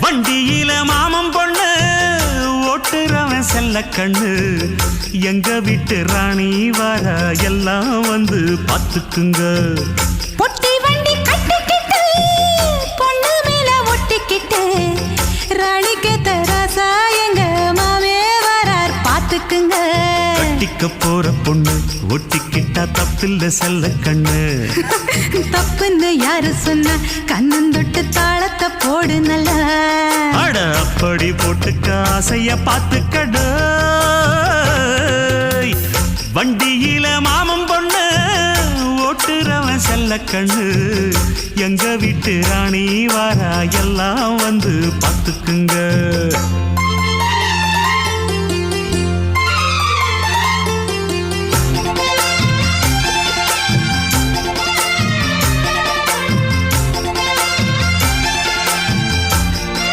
வண்டியில மாமன் பொண்ணு ஓட்டுறவன் செல்ல கண்ணு எங்க வீட்டு ராணி வர எல்லாம் வந்து பாத்துக்குங்க. பொட்டி வண்டி கட்டிக்கிட்டு பொண்ணு மேல ஒட்டிக்கிட்டு ராணிக்கு தராசா எங்க மாமே வரார் பாத்துக்குங்க. கட்டிக்க போற பொண்ணு ஒட்டிக்கிட்டா தப்பில்ல செல்ல கண்ணு. தப்புன்னு யாரு சொன்ன கண்ணந்தொட்டு தாளத்தை போடு நல்லா. அட அப்படி போட்டுக்க ஆசைய பாத்துக்கட. வண்டியில மாமன் பொண்ணு ஓட்டுறவன் செல்ல கண்ணு எங்க வீட்டு ராணி வாரா எல்லாம் வந்து பாத்துக்குங்க.